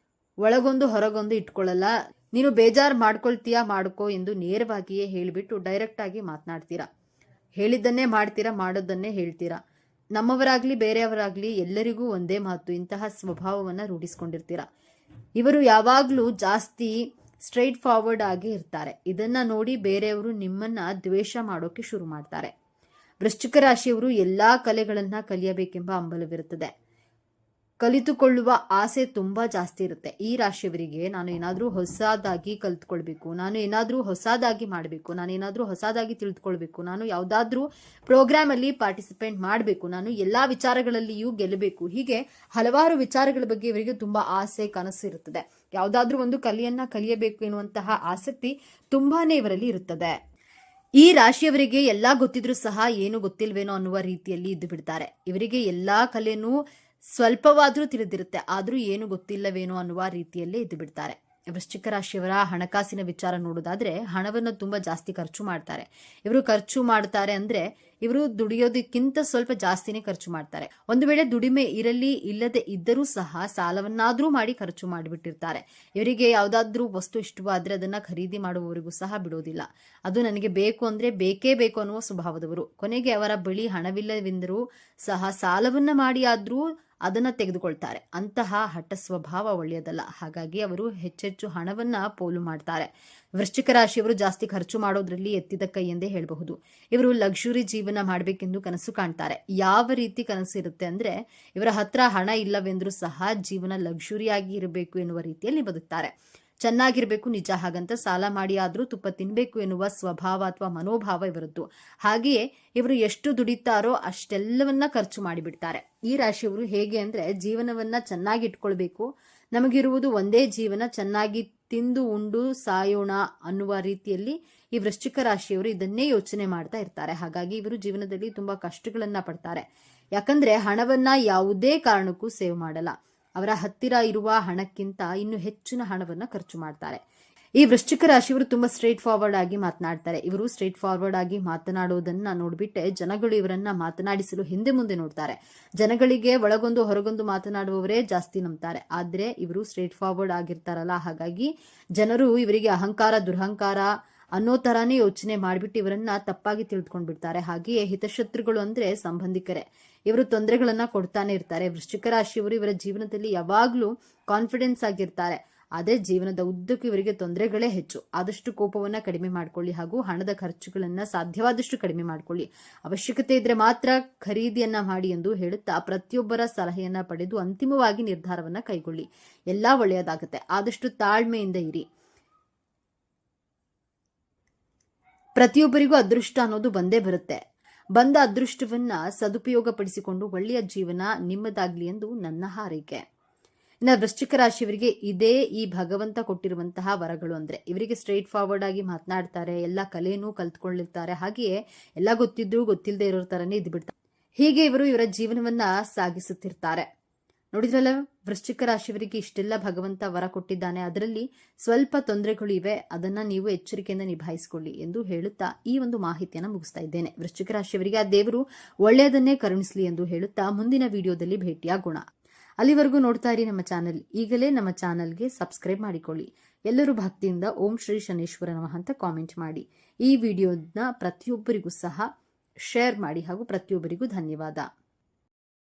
ಒಳಗೊಂದು ಹೊರಗೊಂದು ಇಟ್ಕೊಳ್ಳಲ್ಲ. ನೀನು ಬೇಜಾರು ಮಾಡ್ಕೊಳ್ತೀಯಾ ಮಾಡ್ಕೋ ಎಂದು ನೇರವಾಗಿಯೇ ಹೇಳಿಬಿಟ್ಟು ಡೈರೆಕ್ಟ್ ಆಗಿ ಮಾತನಾಡ್ತೀರಾ. ಹೇಳಿದ್ದನ್ನೇ ಮಾಡ್ತೀರಾ, ಮಾಡೋದನ್ನೇ ಹೇಳ್ತೀರಾ. ನಮ್ಮವರಾಗ್ಲಿ ಬೇರೆಯವರಾಗ್ಲಿ ಎಲ್ಲರಿಗೂ ಒಂದೇ ಮಾತು. ಇಂತಹ ಸ್ವಭಾವವನ್ನ ರೂಢಿಸ್ಕೊಂಡಿರ್ತೀರಾ. ಇವರು ಯಾವಾಗ್ಲೂ ಜಾಸ್ತಿ ಸ್ಟ್ರೈಟ್ ಫಾರ್ವರ್ಡ್ ಆಗಿ ಇರ್ತಾರೆ. ಇದನ್ನ ನೋಡಿ ಬೇರೆಯವರು ನಿಮ್ಮನ್ನ ದ್ವೇಷ ಮಾಡೋಕೆ ಶುರು ಮಾಡ್ತಾರೆ. ವೃಶ್ಚಿಕ ರಾಶಿಯವರು ಎಲ್ಲಾ ಕಲೆಗಳನ್ನ ಕಲಿಯಬೇಕೆಂಬ ಹಂಬಲವಿರುತ್ತದೆ. ಕಲಿತುಕೊಳ್ಳುವ ಆಸೆ ತುಂಬಾ ಜಾಸ್ತಿ ಇರುತ್ತೆ. ಈ ರಾಶಿಯವರಿಗೆ ನಾನು ಏನಾದ್ರೂ ಹೊಸದಾಗಿ ಕಲಿತುಕೊಳ್ಬೇಕು, ನಾನು ಏನಾದ್ರೂ ಹೊಸದಾಗಿ ಮಾಡಬೇಕು, ನಾನು ಏನಾದ್ರೂ ಹೊಸದಾಗಿ ತಿಳಿದುಕೊಳ್ಬೇಕು, ನಾನು ಯಾವ್ದಾದ್ರೂ ಪ್ರೋಗ್ರಾಮ್ ಅಲ್ಲಿ ಪಾರ್ಟಿಸಿಪೇಟ್ ಮಾಡಬೇಕು, ನಾನು ಎಲ್ಲಾ ವಿಚಾರಗಳಲ್ಲಿಯೂ ಗೆಲ್ಲಬೇಕು, ಹೀಗೆ ಹಲವಾರು ವಿಚಾರಗಳ ಬಗ್ಗೆ ಇವರಿಗೆ ತುಂಬಾ ಆಸೆ ಕನಸು ಇರುತ್ತದೆ. ಯಾವ್ದಾದ್ರೂ ಒಂದು ಕಲಿಯಬೇಕು ಎನ್ನುವಂತಹ ಆಸಕ್ತಿ ತುಂಬಾನೇ ಇವರಲ್ಲಿ ಇರುತ್ತದೆ. ಈ ರಾಶಿಯವರಿಗೆ ಎಲ್ಲಾ ಗೊತ್ತಿದ್ರೂ ಸಹ ಏನು ಗೊತ್ತಿಲ್ವೇನೋ ಅನ್ನುವ ರೀತಿಯಲ್ಲಿ ಇದ್ದು ಬಿಡ್ತಾರೆ. ಇವರಿಗೆ ಎಲ್ಲಾ ಕಲೆನೂ ಸ್ವಲ್ಪವಾದ್ರೂ ತಿಳಿದಿರುತ್ತೆ, ಆದ್ರೂ ಏನು ಗೊತ್ತಿಲ್ಲವೇನೋ ಅನ್ನುವ ರೀತಿಯಲ್ಲೇ ಇದ್ದು ಬಿಡ್ತಾರೆ. ವೃಶ್ಚಿಕ ರಾಶಿಯವರ ಹಣಕಾಸಿನ ವಿಚಾರ ನೋಡೋದಾದ್ರೆ ಹಣವನ್ನು ತುಂಬಾ ಜಾಸ್ತಿ ಖರ್ಚು ಮಾಡ್ತಾರೆ. ಇವರು ಖರ್ಚು ಮಾಡ್ತಾರೆ ಅಂದ್ರೆ ಇವರು ದುಡಿಯೋದಕ್ಕಿಂತ ಸ್ವಲ್ಪ ಜಾಸ್ತಿನೇ ಖರ್ಚು ಮಾಡ್ತಾರೆ. ಒಂದು ವೇಳೆ ದುಡಿಮೆ ಇಲ್ಲದೆ ಇದ್ದರೂ ಸಹ ಸಾಲವನ್ನಾದ್ರೂ ಮಾಡಿ ಖರ್ಚು ಮಾಡಿಬಿಟ್ಟಿರ್ತಾರೆ. ಇವರಿಗೆ ಯಾವ್ದಾದ್ರೂ ವಸ್ತು ಇಷ್ಟವಾದ್ರೆ ಅದನ್ನ ಖರೀದಿ ಮಾಡುವವರಿಗೂ ಸಹ ಬಿಡೋದಿಲ್ಲ. ಅದು ನನಗೆ ಬೇಕು ಅಂದ್ರೆ ಬೇಕೇ ಬೇಕು ಅನ್ನುವ ಸ್ವಭಾವದವರು. ಕೊನೆಗೆ ಅವರ ಬಳಿ ಹಣವಿಲ್ಲವೆಂದರೂ ಸಹ ಸಾಲವನ್ನ ಮಾಡಿ ಆದ್ರೂ ಅದನ್ನ ತೆಗೆದುಕೊಳ್ತಾರೆ. ಅಂತಹ ಹಠ ಸ್ವಭಾವ ಒಳ್ಳೆಯದಲ್ಲ. ಹಾಗಾಗಿ ಅವರು ಹೆಚ್ಚೆಚ್ಚು ಹಣವನ್ನ ಪೋಲು ಮಾಡ್ತಾರೆ. ವೃಶ್ಚಿಕ ರಾಶಿಯವರು ಜಾಸ್ತಿ ಖರ್ಚು ಮಾಡೋದ್ರಲ್ಲಿ ಎತ್ತಿದ ಕೈ ಎಂದೇ ಹೇಳಬಹುದು. ಇವರು ಲಕ್ಸುರಿ ಜೀವನ ಮಾಡಬೇಕೆಂದು ಕನಸು ಕಾಣ್ತಾರೆ. ಯಾವ ರೀತಿ ಕನಸು ಇರುತ್ತೆ ಅಂದ್ರೆ ಇವರ ಹತ್ರ ಹಣ ಇಲ್ಲವೆಂದ್ರೂ ಸಹ ಜೀವನ ಲಕ್ಸುರಿಯಾಗಿ ಇರಬೇಕು ಎನ್ನುವ ರೀತಿಯಲ್ಲಿ ಬದುಕ್ತಾರೆ. ಚೆನ್ನಾಗಿರ್ಬೇಕು ನಿಜ, ಹಾಗಂತ ಸಾಲ ಮಾಡಿ ಆದ್ರೂ ತುಪ್ಪ ತಿನ್ಬೇಕು ಎನ್ನುವ ಸ್ವಭಾವ ಅಥವಾ ಮನೋಭಾವ ಇವರದ್ದು. ಹಾಗೆಯೇ ಇವರು ಎಷ್ಟು ದುಡಿತಾರೋ ಅಷ್ಟೆಲ್ಲವನ್ನ ಖರ್ಚು ಮಾಡಿಬಿಡ್ತಾರೆ. ಈ ರಾಶಿಯವರು ಹೇಗೆ ಅಂದ್ರೆ ಜೀವನವನ್ನ ಚೆನ್ನಾಗಿ ಇಟ್ಕೊಳ್ಬೇಕು, ನಮಗಿರುವುದು ಒಂದೇ ಜೀವನ, ಚೆನ್ನಾಗಿ ತಿಂದು ಉಂಡು ಸಾಯೋಣ ಅನ್ನುವ ರೀತಿಯಲ್ಲಿ ಈ ವೃಶ್ಚಿಕ ರಾಶಿಯವರು ಇದನ್ನೇ ಯೋಚನೆ ಮಾಡ್ತಾ ಇರ್ತಾರೆ. ಹಾಗಾಗಿ ಇವರು ಜೀವನದಲ್ಲಿ ತುಂಬಾ ಕಷ್ಟಗಳನ್ನ ಪಡ್ತಾರೆ. ಯಾಕಂದ್ರೆ ಹಣವನ್ನ ಯಾವುದೇ ಕಾರಣಕ್ಕೂ ಸೇವ್ ಮಾಡಲ್ಲ. ಅವರ ಹತ್ತಿರ ಇರುವ ಹಣಕ್ಕಿಂತ ಇನ್ನು ಹೆಚ್ಚಿನ ಹಣವನ್ನ ಖರ್ಚು ಮಾಡ್ತಾರೆ. ಈ ವೃಶ್ಚಿಕ ರಾಶಿಯವರು ತುಂಬಾ ಸ್ಟ್ರೇಟ್ ಫಾರ್ವರ್ಡ್ ಆಗಿ ಮಾತನಾಡ್ತಾರೆ. ಇವರು ಸ್ಟ್ರೇಟ್ ಫಾರ್ವರ್ಡ್ ಆಗಿ ಮಾತನಾಡೋದನ್ನ ನೋಡ್ಬಿಟ್ಟೆ ಜನಗಳು ಇವರನ್ನ ಮಾತನಾಡಿಸಲು ಹಿಂದೆ ಮುಂದೆ ನೋಡ್ತಾರೆ. ಜನಗಳಿಗೆ ಒಳಗೊಂದು ಹೊರಗೊಂದು ಮಾತನಾಡುವವರೇ ಜಾಸ್ತಿ ನಂಬ್ತಾರೆ. ಆದ್ರೆ ಇವರು ಸ್ಟ್ರೇಟ್ ಫಾರ್ವರ್ಡ್ ಆಗಿರ್ತಾರಲ್ಲ, ಹಾಗಾಗಿ ಜನರು ಇವರಿಗೆ ಅಹಂಕಾರ ದುರಹಂಕಾರ ಅನ್ನೋ ತರಾನೇ ಯೋಚನೆ ಮಾಡಿಬಿಟ್ಟು ಇವರನ್ನ ತಪ್ಪಾಗಿ ತಿಳಿದುಕೊಂಡ್ಬಿಡ್ತಾರೆ. ಹಾಗೆಯೇ ಹಿತಶತ್ರುಗಳು ಅಂದ್ರೆ ಸಂಬಂಧಿಕರೇ. ಇವರು ತೊಂದರೆಗಳನ್ನ ಕೊಡ್ತಾನೆ ಇರ್ತಾರೆ. ವೃಶ್ಚಿಕ ರಾಶಿಯವರು ಇವರ ಜೀವನದಲ್ಲಿ ಯಾವಾಗ್ಲೂ ಕಾನ್ಫಿಡೆನ್ಸ್ ಆಗಿರ್ತಾರೆ. ಆದ್ರೆ ಜೀವನದ ಉದ್ದಕ್ಕೂ ಇವರಿಗೆ ತೊಂದರೆಗಳೇ ಹೆಚ್ಚು. ಆದಷ್ಟು ಕೋಪವನ್ನ ಕಡಿಮೆ ಮಾಡ್ಕೊಳ್ಳಿ ಹಾಗೂ ಹಣದ ಖರ್ಚುಗಳನ್ನ ಸಾಧ್ಯವಾದಷ್ಟು ಕಡಿಮೆ ಮಾಡ್ಕೊಳ್ಳಿ. ಅವಶ್ಯಕತೆ ಇದ್ರೆ ಮಾತ್ರ ಖರೀದಿಯನ್ನ ಮಾಡಿ ಎಂದು ಹೇಳುತ್ತಾ ಪ್ರತಿಯೊಬ್ಬರ ಸಲಹೆಯನ್ನ ಪಡೆದು ಅಂತಿಮವಾಗಿ ನಿರ್ಧಾರವನ್ನ ಕೈಗೊಳ್ಳಿ. ಎಲ್ಲಾ ಒಳ್ಳೆಯದಾಗುತ್ತೆ. ಆದಷ್ಟು ತಾಳ್ಮೆಯಿಂದ ಇರಿ. ಪ್ರತಿಯೊಬ್ಬರಿಗೂ ಅದೃಷ್ಟ ಅನ್ನೋದು ಬಂದೇ ಬರುತ್ತೆ. ಬಂದ ಅದೃಷ್ಟವನ್ನ ಸದುಪಯೋಗ ಪಡಿಸಿಕೊಂಡು ಒಳ್ಳೆಯ ಜೀವನ ನಿಮ್ಮದಾಗ್ಲಿ ಎಂದು ನನ್ನ ಹಾರೈಕೆ. ಇನ್ನು ವೃಶ್ಚಿಕ ರಾಶಿಯವರಿಗೆ ಇದೇ ಈ ಭಗವಂತ ಕೊಟ್ಟಿರುವಂತಹ ವರಗಳು. ಅಂದ್ರೆ ಇವರಿಗೆ ಸ್ಟ್ರೇಟ್ ಫಾರ್ವರ್ಡ್ ಆಗಿ ಮಾತನಾಡ್ತಾರೆ, ಎಲ್ಲ ಕಲೆನೂ ಕಲ್ತ್ಕೊಂಡಿರ್ತಾರೆ, ಹಾಗೆಯೇ ಎಲ್ಲ ಗೊತ್ತಿದ್ರು ಗೊತ್ತಿಲ್ಲದೆ ಇರೋ ತರನೇ ಇದ್ದು ಬಿಡ್ತಾರೆ. ಹೀಗೆ ಇವರು ಇವರ ಜೀವನವನ್ನ ಸಾಗಿಸುತ್ತಿರ್ತಾರೆ. ನೋಡಿದ್ರಲ್ಲ, ವೃಶ್ಚಿಕ ರಾಶಿಯವರಿಗೆ ಇಷ್ಟೆಲ್ಲ ಭಗವಂತ ವರ ಕೊಟ್ಟಿದ್ದಾನೆ, ಅದರಲ್ಲಿ ಸ್ವಲ್ಪ ತೊಂದರೆಗಳು ಇವೆ, ಅದನ್ನ ನೀವು ಎಚ್ಚರಿಕೆಯಿಂದ ನಿಭಾಯಿಸಿಕೊಳ್ಳಿ ಎಂದು ಹೇಳುತ್ತಾ ಈ ಒಂದು ಮಾಹಿತಿಯನ್ನು ಮುಗಿಸ್ತಾ ಇದ್ದೇನೆ. ವೃಶ್ಚಿಕ ರಾಶಿಯವರಿಗೆ ಆ ದೇವರು ಒಳ್ಳೆಯದನ್ನೇ ಕರುಣಿಸಲಿ ಎಂದು ಹೇಳುತ್ತಾ ಮುಂದಿನ ವಿಡಿಯೋದಲ್ಲಿ ಭೇಟಿಯಾಗೋಣ. ಅಲ್ಲಿವರೆಗೂ ನೋಡ್ತಾ ಇರಿ ನಮ್ಮ ಚಾನೆಲ್. ಈಗಲೇ ನಮ್ಮ ಚಾನೆಲ್ಗೆ ಸಬ್ಸ್ಕ್ರೈಬ್ ಮಾಡಿಕೊಳ್ಳಿ. ಎಲ್ಲರೂ ಭಕ್ತಿಯಿಂದ ಓಂ ಶ್ರೀ ಶನೇಶ್ವರ ನಮಃ ಅಂತ ಕಾಮೆಂಟ್ ಮಾಡಿ. ಈ ವಿಡಿಯೋನ ಪ್ರತಿಯೊಬ್ಬರಿಗೂ ಸಹ ಶೇರ್ ಮಾಡಿ ಹಾಗೂ ಪ್ರತಿಯೊಬ್ಬರಿಗೂ ಧನ್ಯವಾದ.